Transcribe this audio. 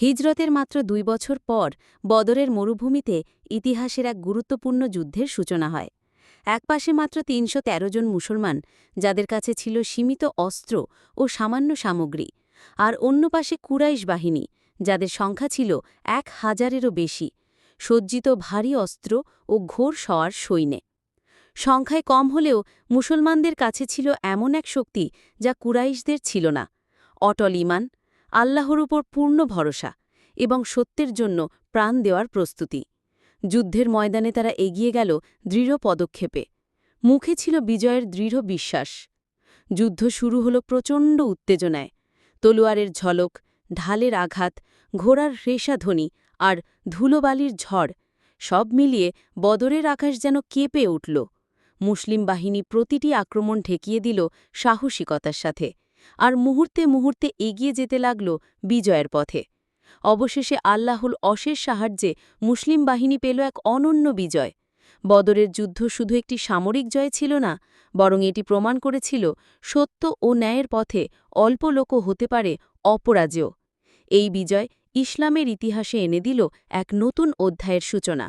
হিজরতের মাত্র ২ বছর পর বদরের মরুভূমিতে ইতিহাসের এক গুরুত্বপূর্ণ যুদ্ধের সূচনা হয়। একপাশে মাত্র ৩১৩ জন মুসলমান, যাদের কাছে ছিল সীমিত অস্ত্র ও সামান্য সামগ্রী, আর অন্য পাশে কুরাইশ বাহিনী, যাদের সংখ্যা ছিল ১,০০০-এরও বেশি, সজ্জিত ভারী অস্ত্র ও ঘোর সওয়ার সৈন্যে। সংখ্যায় কম হলেও মুসলমানদের কাছে ছিল এমন এক শক্তি যা কুরাইশদের ছিল না: অটল ঈমান, আল্লাহর উপর পূর্ণ ভরসা এবং সত্যের জন্য প্রাণ দেওয়ার প্রস্তুতি। যুদ্ধের ময়দানে তারা এগিয়ে গেল দৃঢ় পদক্ষেপে। মুখে ছিল বিজয়ের দৃঢ় বিশ্বাস। যুদ্ধ শুরু হল প্রচণ্ড উত্তেজনায়। তলোয়ারের ঝলক, ঢালের আঘাত, ঘোড়ার রেশাধ্বনি আর ধুলোবালির ঝড়, সব মিলিয়ে বদরের আকাশ যেন কেঁপে উঠল। মুসলিম বাহিনী প্রতিটি আক্রমণ ঠেকিয়ে দিল সাহসিকতার সাথে, আর মুহূর্তে মুহূর্তে এগিয়ে যেতে লাগল বিজয়ের পথে। অবশেষে আল্লাহর অশেষ সাহায্যে মুসলিম বাহিনী পেল এক অনন্য বিজয়। বদরের যুদ্ধ শুধু একটি সামরিক জয় ছিল না, বরং এটি প্রমাণ করেছিল সত্য ও ন্যায়ের পথে অল্প লোকও হতে পারে অপরাজেয়। এই বিজয় ইসলামের ইতিহাসে এনে দিল এক নতুন অধ্যায়ের সূচনা।